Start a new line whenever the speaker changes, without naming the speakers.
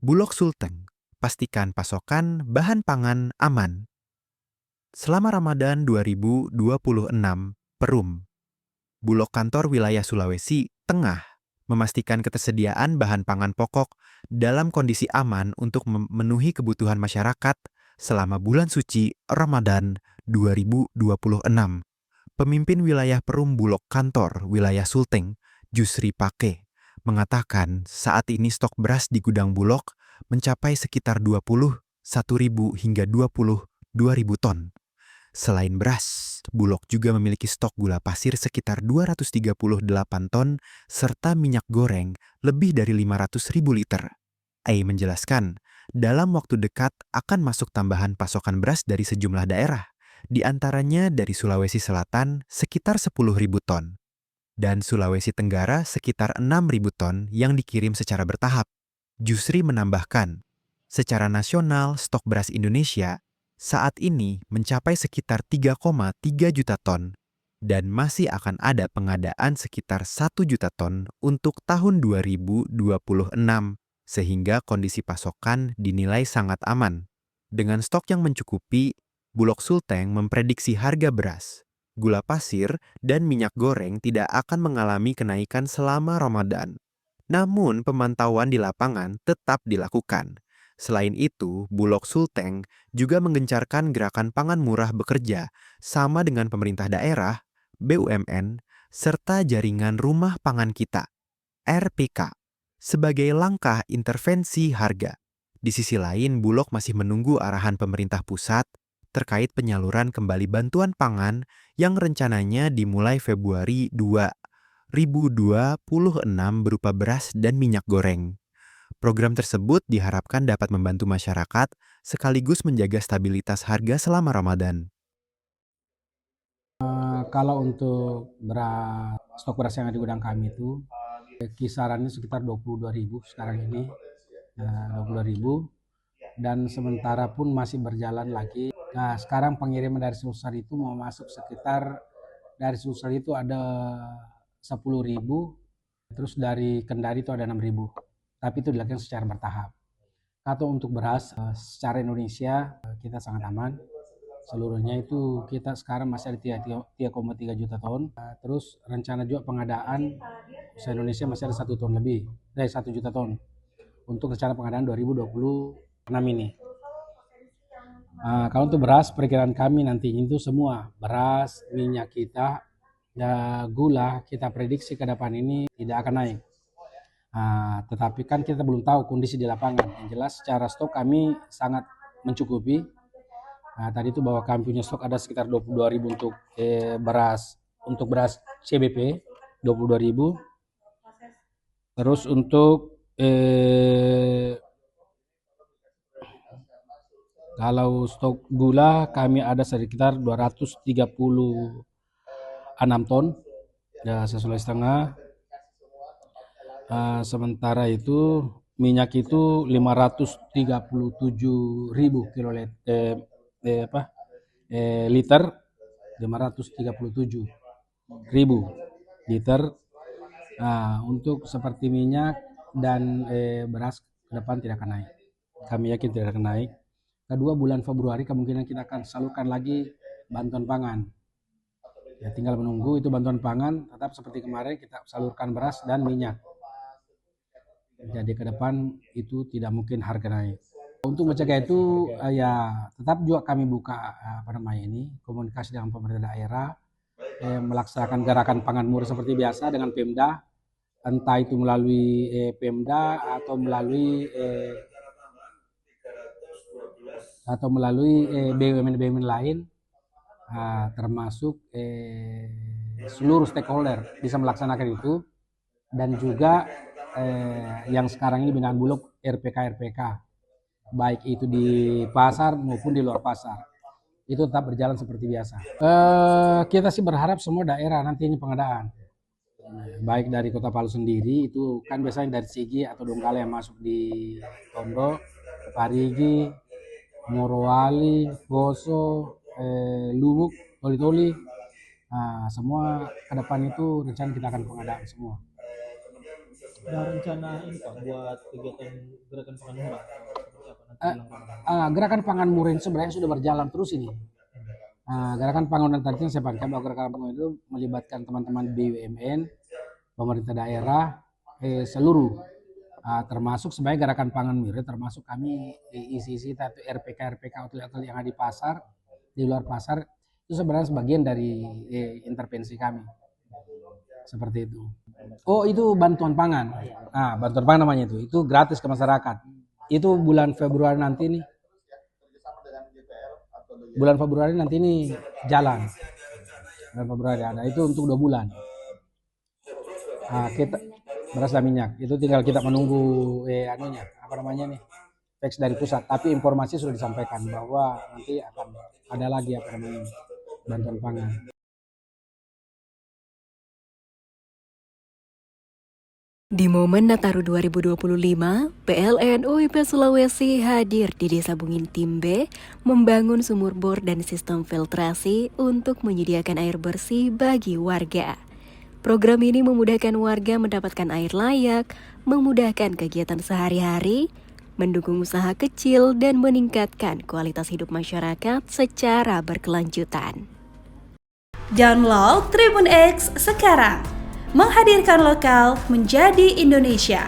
Bulog Sulteng, pastikan pasokan bahan pangan aman. Selama Ramadan 2026, Perum, Bulog Kantor Wilayah Sulawesi Tengah, memastikan ketersediaan bahan pangan pokok dalam kondisi aman untuk memenuhi kebutuhan masyarakat selama bulan suci Ramadan 2026. Pemimpin wilayah Perum Bulog Kantor Wilayah Sulteng, Jusri Pake, mengatakan saat ini stok beras di gudang Bulog mencapai sekitar 21.000 hingga 22.000 ton. Selain beras, Bulog juga memiliki stok gula pasir sekitar 238 ton serta minyak goreng lebih dari 500.000 liter. Ai menjelaskan, dalam waktu dekat akan masuk tambahan pasokan beras dari sejumlah daerah, di antaranya dari Sulawesi Selatan sekitar 10.000 ton dan Sulawesi Tenggara sekitar 6.000 ton yang dikirim secara bertahap. Jusri menambahkan, secara nasional stok beras Indonesia saat ini mencapai sekitar 3,3 juta ton dan masih akan ada pengadaan sekitar 1 juta ton untuk tahun 2026 sehingga kondisi pasokan dinilai sangat aman. Dengan stok yang mencukupi, Bulog Sulteng memprediksi harga beras, gula pasir, dan minyak goreng tidak akan mengalami kenaikan selama Ramadan. Namun, pemantauan di lapangan tetap dilakukan. Selain itu, Bulog Sulteng juga menggencarkan gerakan pangan murah bekerja sama dengan pemerintah daerah, BUMN, serta jaringan rumah pangan kita, RPK, sebagai langkah intervensi harga. Di sisi lain, Bulog masih menunggu arahan pemerintah pusat terkait penyaluran kembali bantuan pangan yang rencananya dimulai Februari 2026 berupa beras dan minyak goreng. Program tersebut diharapkan dapat membantu masyarakat sekaligus menjaga stabilitas harga selama Ramadan.
Kalau untuk stok beras yang ada di gudang kami itu kisarannya sekitar 22.000 sekarang ini, 22.000, dan sementara pun masih berjalan lagi. Nah, sekarang pengiriman dari Sulsel itu mau masuk sekitar, dari Sulsel itu ada 10.000, terus dari Kendari itu ada 6.000. Tapi itu dilakukan secara bertahap. Atau untuk beras, secara Indonesia kita sangat aman. Seluruhnya itu kita sekarang masih ada 3,3 juta ton. Terus rencana juga pengadaan se-Indonesia masih ada 1 ton lebih, 1 juta ton untuk rencana pengadaan 2026 ini. Kalau untuk beras, perkiraan kami nanti itu semua beras, minyak kita, gula kita prediksi ke depan ini tidak akan naik. Tetapi kan kita belum tahu kondisi di lapangan. Yang jelas secara stok kami sangat mencukupi. Tadi itu bahwa kami punya stok ada sekitar 22.000 untuk beras CBP 22.000. Terus untuk kalau stok gula kami ada sekitar 236 ton, ya sesuai setengah. Sementara itu minyak itu 537.000 liter, 537.000 liter. Untuk seperti minyak dan beras ke depan tidak akan naik. Kami yakin tidak akan naik. Kedua, bulan Februari kemungkinan kita akan salurkan lagi bantuan pangan. Ya, tinggal menunggu itu bantuan pangan tetap seperti kemarin kita salurkan beras dan minyak. Jadi ke depan itu tidak mungkin harga naik. Untuk mencegah itu ya tetap juga kami buka komunikasi dengan pemerintah daerah, melaksanakan gerakan pangan murah seperti biasa dengan Pemda, entah itu melalui Pemda atau melalui BUMN-BUMN lain, termasuk seluruh stakeholder bisa melaksanakan itu. Dan juga yang sekarang ini binaan Bulog RPK, baik itu di pasar maupun di luar pasar, itu tetap berjalan seperti biasa. Kita sih berharap semua daerah nanti ini pengadaan, baik dari Kota Palu sendiri, itu kan biasanya dari Sigi atau Donggala yang masuk di Tondo, Parigi, Morowali, Poso, Lubuk, Toli-Toli, semua ke depan itu rencana kita akan pengadaan semua.
Ada rencana ini Pak buat kegiatan gerakan pangan murah seperti apa nanti
Eh,
jelang Ramadan?
Gerakan pangan murah ini sebenarnya sudah berjalan terus ini. Gerakan pangan murah tadi yang saya pakai bahwa gerakan pangan itu melibatkan teman-teman BUMN, pemerintah daerah, seluruh, termasuk sebagai gerakan pangan murah, termasuk kami di isi-isi itu RPK outlet yang ada di pasar, di luar pasar, itu sebenarnya sebagian dari intervensi kami. Seperti itu. Oh, itu bantuan pangan. Bantuan pangan namanya itu gratis ke masyarakat. Itu bulan Februari nanti nih. Bulan Februari nanti ini jalan. Bulan Februari ada itu untuk 2 bulan. Kita beras dan minyak itu tinggal kita menunggu apa namanya nih, teks dari pusat. Tapi informasi sudah disampaikan bahwa nanti akan ada lagi apa namanya bantuan pangan.
Di momen Nataru 2025, PLN UIP Sulawesi hadir di Desa Bungin Timbe membangun sumur bor dan sistem filtrasi untuk menyediakan air bersih bagi warga. Program ini memudahkan warga mendapatkan air layak, memudahkan kegiatan sehari-hari, mendukung usaha kecil, dan meningkatkan kualitas hidup masyarakat secara berkelanjutan.
Download Tribun X sekarang, menghadirkan lokal menjadi Indonesia.